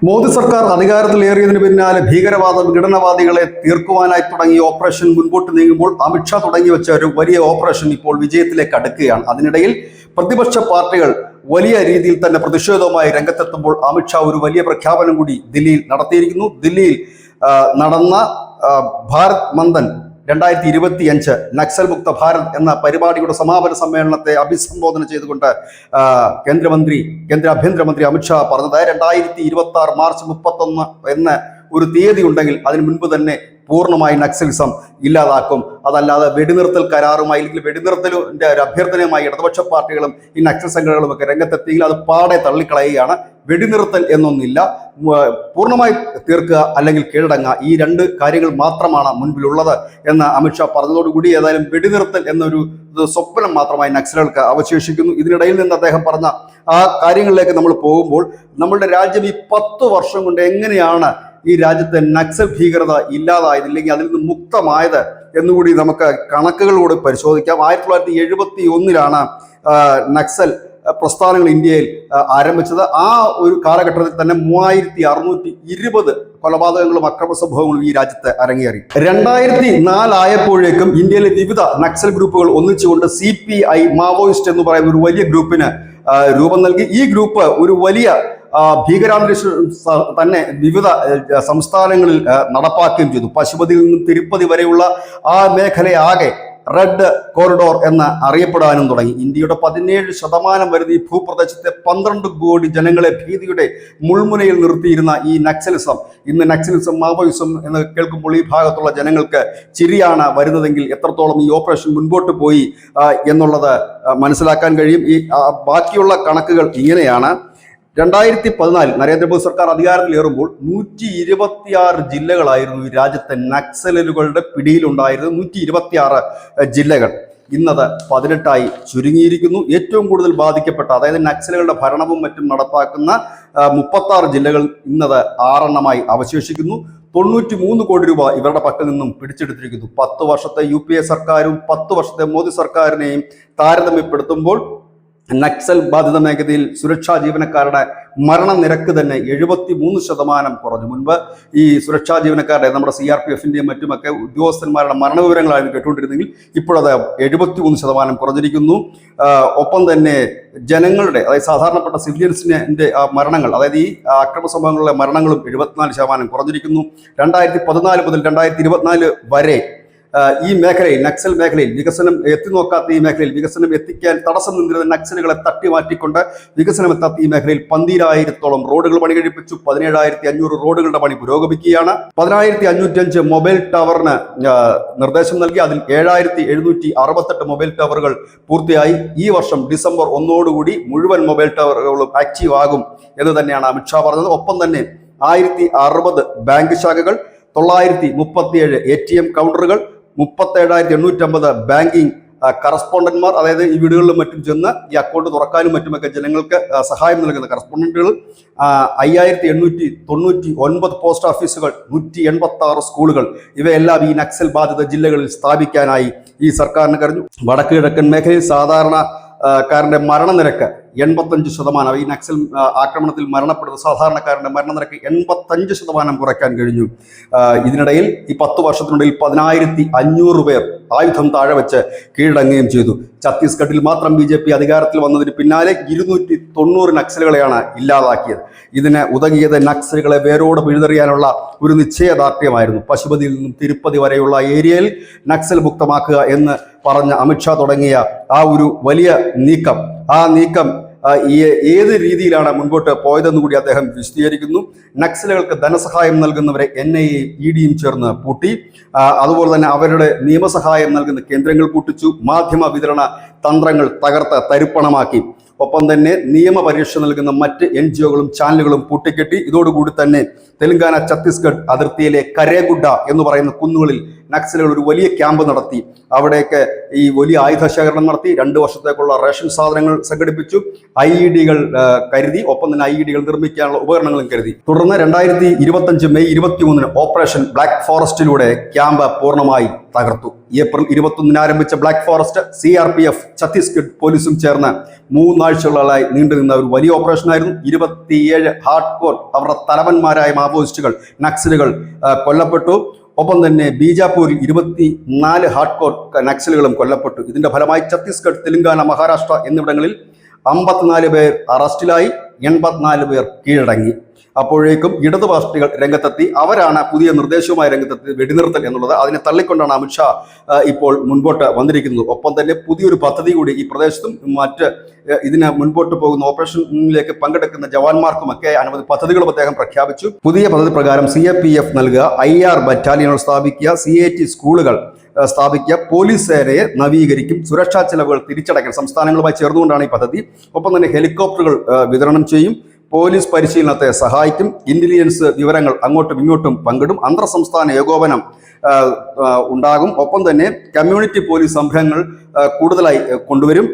മോദി സർക്കാർ അധികാരത്തിലേറിയതിനു പിന്നാലെ ഭീകരവാദ വിഘടനവാദികളെ തീർക്കുവാനായി തുടങ്ങിയ ഓപ്പറേഷൻ മുൻപോട്ട് നീങ്ങുമ്പോൾ അമിത്ഷാ തുടങ്ങി വെച്ച ഒരു വലിയ ഓപ്പറേഷൻ ഇപ്പോൾ വിജയത്തിലേക്ക് അടുക്കുകയാണ്. അതിനിടയിൽ പ്രതിപക്ഷ പാർട്ടികൾ വലിയ രീതിയിൽ തന്നെ പ്രതിഷേധവുമായി രംഗത്തെത്തുമ്പോൾ അമിത്ഷാ ഒരു വലിയ പ്രഖ്യാപനം കൂടി ദില്ലിയിൽ നടത്തിയിരിക്കുന്നു. ദില്ലിയിൽ നടന്ന ഭാരത് മന്ദൻ 2025 നക്സൽ മുക്ത ഭാരത് എന്ന പരിപാടിയുടെ സമാപന സമ്മേളനത്തെ അഭിസംബോധന ചെയ്തുകൊണ്ട് കേന്ദ്ര ആഭ്യന്തരമന്ത്രി അമിത്ഷാ പറഞ്ഞത് 2026 മാർച്ച് 31 എന്ന ഒരു തീയതി ഉണ്ടെങ്കിൽ അതിന് മുൻപ് തന്നെ പൂർണ്ണമായി നക്സലിസം ഇല്ലാതാക്കും. അതല്ലാതെ വെടിനിർത്തൽ കരാറുമായി അല്ലെങ്കിൽ വെടിനിർത്തലിന്റെ ഒരു അഭ്യർത്ഥനയുമായി ഇടതുപക്ഷ പാർട്ടികളും ഈ നക്സൽ സംഘടനകളും ഒക്കെ രംഗത്തെത്തിയെങ്കിൽ അത് പാടെ തള്ളിക്കളയുകയാണ്. വെടിനിർത്തൽ എന്നൊന്നില്ല, പൂർണ്ണമായി തീർക്കുക അല്ലെങ്കിൽ കീഴടങ്ങുക, ഈ രണ്ട് കാര്യങ്ങൾ മാത്രമാണ് മുൻപിലുള്ളത് എന്ന് അമിത്ഷാ പറഞ്ഞതോടുകൂടി ഏതായാലും വെടിനിർത്തൽ എന്നൊരു സ്വപ്നം മാത്രമായി നക്സലുകൾക്ക് അവശേഷിക്കുന്നു. ഇതിനിടയിൽ നിന്ന് അദ്ദേഹം പറഞ്ഞ ആ കാര്യങ്ങളിലേക്ക് നമ്മൾ പോകുമ്പോൾ നമ്മളുടെ രാജ്യം ഈ 10 വർഷം കൊണ്ട് എങ്ങനെയാണ് ഈ രാജ്യത്തെ നക്സൽ ഭീകരത ഇല്ലാതായത് അല്ലെങ്കിൽ അതിൽ നിന്ന് മുക്തമായത് എന്നുകൂടി നമുക്ക് കണക്കുകളോട് പരിശോധിക്കാം. 1971 നക്സൽ പ്രസ്ഥാനങ്ങൾ ഇന്ത്യയിൽ ആരംഭിച്ചത്. ആ ഒരു കാലഘട്ടത്തിൽ തന്നെ 3620 കൊലപാതകങ്ങളും അക്രമ സംഭവങ്ങളും ഈ രാജ്യത്ത് അരങ്ങേറി. 2004 ആയപ്പോഴേക്കും ഇന്ത്യയിലെ വിവിധ നക്സൽ ഗ്രൂപ്പുകൾ ഒന്നിച്ചുകൊണ്ട് CPI മാവോയിസ്റ്റ് എന്ന് പറയുന്ന ഒരു വലിയ ഗ്രൂപ്പിന് രൂപം നൽകി. ഈ ഗ്രൂപ്പ് ഒരു വലിയ ഭീകരാന്തരീക്ഷം തന്നെ വിവിധ സംസ്ഥാനങ്ങളിൽ നടപ്പാക്കുകയും ചെയ്തു. പശുപതിയിൽ നിന്നും തിരുപ്പതി വരെയുള്ള ആ മേഖലയാകെ റെഡ് കോറിഡോർ എന്ന് അറിയപ്പെടാനും തുടങ്ങി. ഇന്ത്യയുടെ 17% വരുന്ന ഈ ഭൂപ്രദേശത്തെ 12 കോടി ജനങ്ങളെ ഭീതിയുടെ മുൾമുനയിൽ നിർത്തിയിരുന്ന ഈ നക്സലിസം ഇന്ന് നക്സലിസം മാവോയിസം എന്ന് കേൾക്കുമ്പോൾ ഈ ഭാഗത്തുള്ള ജനങ്ങൾക്ക് ചിരിയാണ് വരുന്നതെങ്കിൽ എത്രത്തോളം ഈ ഓപ്പറേഷൻ മുൻപോട്ട് പോയി എന്നുള്ളത് മനസ്സിലാക്കാൻ കഴിയും. ഈ ബാക്കിയുള്ള കണക്കുകൾ ഇങ്ങനെയാണ്. 2014 നരേന്ദ്രമോദി സർക്കാർ അധികാരത്തിലേറുമ്പോൾ 126 ജില്ലകളായിരുന്നു ഈ രാജ്യത്തെ നക്സലുകളുടെ പിടിയിലുണ്ടായിരുന്നത്. 126 ജില്ലകൾ ഇന്നത് 18 ചുരുങ്ങിയിരിക്കുന്നു. ഏറ്റവും കൂടുതൽ ബാധിക്കപ്പെട്ട അതായത് നക്സലുകളുടെ ഭരണവും മറ്റും നടപ്പാക്കുന്ന 36 ജില്ലകൾ ഇന്നത് 6 അവശേഷിക്കുന്നു. 93 കോടി രൂപ ഇവരുടെ പക്കൽ നിന്നും പിടിച്ചെടുത്തിരിക്കുന്നു. 10 വർഷത്തെ UPA സർക്കാരും 10 വർഷത്തെ മോദി സർക്കാരിനെയും താരതമ്യപ്പെടുത്തുമ്പോൾ നക്സൽ ബാധിത മേഖലയിൽ സുരക്ഷാ ജീവനക്കാരുടെ മരണനിരക്ക് തന്നെ 73% കുറഞ്ഞു. മുൻപ് ഈ സുരക്ഷാ ജീവനക്കാരുടെ നമ്മുടെ CRPFന്റെയും മറ്റുമൊക്കെ ഉദ്യോഗസ്ഥന്മാരുടെ മരണവിവരങ്ങളായിരുന്നു കേട്ടുകൊണ്ടിരുന്നെങ്കിൽ ഇപ്പോഴത് 73% കുറഞ്ഞിരിക്കുന്നു. ഒപ്പം തന്നെ ജനങ്ങളുടെ അതായത് സാധാരണപ്പെട്ട സിവിലിയൻസിന്റെ മരണങ്ങൾ അതായത് ഈ അക്രമ സംഭവങ്ങളിലെ മരണങ്ങളും 74% കുറഞ്ഞിരിക്കുന്നു. 2014 മുതൽ 2024 വരെ ഈ മേഖലയിൽ നക്സൽ മേഖലയിൽ വികസനം എത്തിനോക്കാത്ത ഈ മേഖലയിൽ വികസനം എത്തിക്കാൻ തടസ്സം നിന്നിരുന്ന നക്സലുകളെ തട്ടി മാറ്റിക്കൊണ്ട് വികസനം എത്താത്ത ഈ മേഖലയിൽ 12,000-ഓളം റോഡുകൾ പണി കഴിപ്പിച്ചു. 17,500 റോഡുകളുടെ പണി പുരോഗമിക്കുകയാണ്. 10,505 മൊബൈൽ ടവറിന് നിർദ്ദേശം നൽകി. അതിൽ 7,768 മൊബൈൽ ടവറുകൾ പൂർത്തിയായി. ഈ വർഷം ഡിസംബർ 1 മുഴുവൻ മൊബൈൽ ടവറുകളും ആക്റ്റീവ് ആകും എന്ന് തന്നെയാണ് അമിത്ഷാ പറഞ്ഞത്. ഒപ്പം തന്നെ 1060 ബാങ്ക് ശാഖകൾ, 937 ATM കൗണ്ടറുകൾ, 37,850 ബാങ്കിങ് കറസ്പോണ്ടന്റ്മാർ അതായത് ഈ വീടുകളിലും മറ്റും ചെന്ന് ഈ അക്കൗണ്ട് തുറക്കാനും മറ്റുമൊക്കെ ജനങ്ങൾക്ക് സഹായം നൽകുന്ന കറസ്പോണ്ടന്റുകൾ, 5,899 പോസ്റ്റ് ഓഫീസുകൾ, 186 സ്കൂളുകൾ ഇവയെല്ലാം ഈ നക്സൽ ബാധിത ജില്ലകളിൽ സ്ഥാപിക്കാനായി ഈ സർക്കാരിന് കഴിഞ്ഞു. വടക്ക് കിഴക്കൻ മേഖലയിൽ സാധാരണക്കാരന്റെ മരണനിരക്ക് 85%. ഈ നക്സൽ ആക്രമണത്തിൽ മരണപ്പെടുന്ന സാധാരണക്കാരന്റെ മരണനിരക്ക് 85% കുറയ്ക്കാൻ കഴിഞ്ഞു. ഇതിനിടയിൽ ഈ 10 വർഷത്തിനിടയിൽ 10,500 പേർ ആയുധം താഴെ വെച്ച് കീഴടങ്ങുകയും ചെയ്തു. ഛത്തീസ്ഗഡിൽ മാത്രം BJP അധികാരത്തിൽ വന്നതിന് പിന്നാലെ 290 നക്സലുകളെയാണ് ഇല്ലാതാക്കിയത്. ഇതിന് ഉതകിയത് നക്സലുകളെ വേരോടെ പിഴുതെറിയാനുള്ള ഒരു നിശ്ചയദാർഢ്യമായിരുന്നു. പശുപതിയിൽ നിന്നും തിരുപ്പതി വരെയുള്ള ഏരിയയിൽ നക്സൽ മുക്തമാക്കുക എന്ന് പറഞ്ഞ അമിത്ഷാ തുടങ്ങിയ ആ ഒരു വലിയ നീക്കം ഏത് രീതിയിലാണ് മുൻപോട്ട് പോയതെന്ന് കൂടി അദ്ദേഹം വിശദീകരിക്കുന്നു. നക്സലുകൾക്ക് ധനസഹായം നൽകുന്നവരെ NIA EDയും ചേർന്ന് പൂട്ടി. അതുപോലെ തന്നെ അവരുടെ നിയമസഹായം നൽകുന്ന കേന്ദ്രങ്ങൾ പൂട്ടിച്ചു. മാധ്യമ വിതരണ തന്ത്രങ്ങൾ തകർത്ത് തരിപ്പണമാക്കി. ഒപ്പം തന്നെ നിയമപരീക്ഷ നൽകുന്ന മറ്റ് NGOകളും ചാനലുകളും പൂട്ടിക്കെട്ടി. ഇതോടുകൂടി തന്നെ തെലങ്കാന ഛത്തീസ്ഗഡ് അതിർത്തിയിലെ കരേഗുഡ എന്ന് പറയുന്ന കുന്നുകളിൽ നക്സലുകൾ ഒരു വലിയ ക്യാമ്പ് നടത്തി. അവിടെയൊക്കെ ഈ വലിയ ആയുധ ശേഖരണം നടത്തി. 2 വർഷത്തേക്കുള്ള റേഷൻ സാധനങ്ങൾ സംഘടിപ്പിച്ചു. IED-കൾ കരുതി. ഒപ്പം തന്നെ IED-കൾ നിർമ്മിക്കാനുള്ള ഉപകരണങ്ങളും കരുതി. തുടർന്ന് 2025 മെയ് 23 ഓപ്പറേഷൻ ബ്ലാക്ക് ഫോറസ്റ്റിലൂടെ ക്യാമ്പ് പൂർണ്ണമായി തകർത്തു. ഏപ്രിൽ 21 ആരംഭിച്ച ബ്ലാക്ക് ഫോറസ്റ്റ് CRPF, ഛത്തീസ്ഗഡ് പോലീസും ചേർന്ന് 3 ആഴ്ചകളായി നീണ്ടുനിന്ന ഒരു വലിയ ഓപ്പറേഷനായിരുന്നു. 27 ഹാർഡ് കോർ അവരുടെ തലവന്മാരായ മാവോയിസ്റ്റുകൾ, നക്സലുകൾ കൊല്ലപ്പെട്ടു. ഒപ്പം തന്നെ ബീജാപൂരിൽ 24 ഹാർഡ് കോർ നക്സലുകളും കൊല്ലപ്പെട്ടു. ഇതിന്റെ ഫലമായി ഛത്തീസ്ഗഡ്, തെലങ്കാന, മഹാരാഷ്ട്ര എന്നിവിടങ്ങളിൽ 54 പേർ അറസ്റ്റിലായി, 84 പേർ കീഴടങ്ങി. അപ്പോഴേക്കും ഇടതു പാർട്ടികൾ രംഗത്തെത്തി. അവരാണ് പുതിയ നിർദ്ദേശവുമായി രംഗത്തെത്തി, വെടിനിർത്തൽ എന്നുള്ളത്. അതിനെ തള്ളിക്കൊണ്ടാണ് അമിത്ഷാ ഇപ്പോൾ മുൻപോട്ട് വന്നിരിക്കുന്നത്. ഒപ്പം തന്നെ പുതിയൊരു പദ്ധതി കൂടി ഈ പ്രദേശത്തും മറ്റ് ഇതിന് മുൻപോട്ട് പോകുന്ന ഓപ്പറേഷനിലേക്ക് പങ്കെടുക്കുന്ന ജവാന്മാർക്കുമൊക്കെ അനവധി പദ്ധതികളും അദ്ദേഹം പ്രഖ്യാപിച്ചു. പുതിയ പദ്ധതി പ്രകാരം CAPF നൽകുക, IR ബറ്റാലിയനുകൾ സ്ഥാപിക്കുക, CAT സ്കൂളുകൾ സ്ഥാപിക്കുക, പോലീസ് സേനയെ നവീകരിക്കും, സുരക്ഷാ ചെലവുകൾ തിരിച്ചടയ്ക്കാൻ സംസ്ഥാനങ്ങളുമായി ചേർന്നുകൊണ്ടാണ് ഈ പദ്ധതി. ഒപ്പം തന്നെ ഹെലികോപ്റ്ററുകൾ വിതരണം ചെയ്യും, പോലീസ് പരിശീലനത്തെ സഹായിക്കും, ഇന്റലിജൻസ് വിവരങ്ങൾ അങ്ങോട്ടും ഇങ്ങോട്ടും പങ്കിടും, അന്തർ സംസ്ഥാന ഏകോപനം ഉണ്ടാകും. ഒപ്പം തന്നെ കമ്മ്യൂണിറ്റി പോലീസ് സംരംഭങ്ങൾ കൂടുതലായി കൊണ്ടുവരും.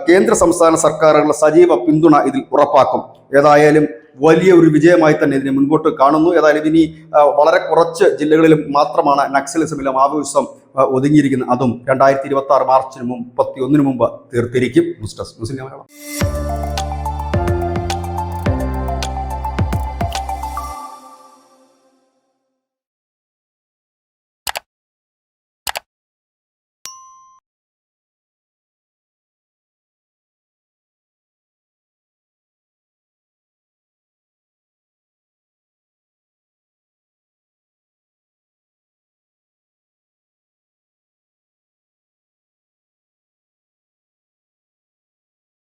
കേന്ദ്ര സംസ്ഥാന സർക്കാരുകളുടെ സജീവ പിന്തുണ ഇതിൽ ഉറപ്പാക്കും. ഏതായാലും വലിയ ഒരു വിജയമായി തന്നെ ഇതിനെ മുൻപോട്ട് കാണുന്നു. ഏതായാലും ഇനി വളരെ കുറച്ച് ജില്ലകളിലും മാത്രമാണ് നക്സലിസമിലെ മാവോയിസം ഒതുങ്ങിയിരിക്കുന്നത്. അതും 2026 മാർച്ച് 31 മുമ്പ് തീർത്തിരിക്കും. News desk news India Malayalam.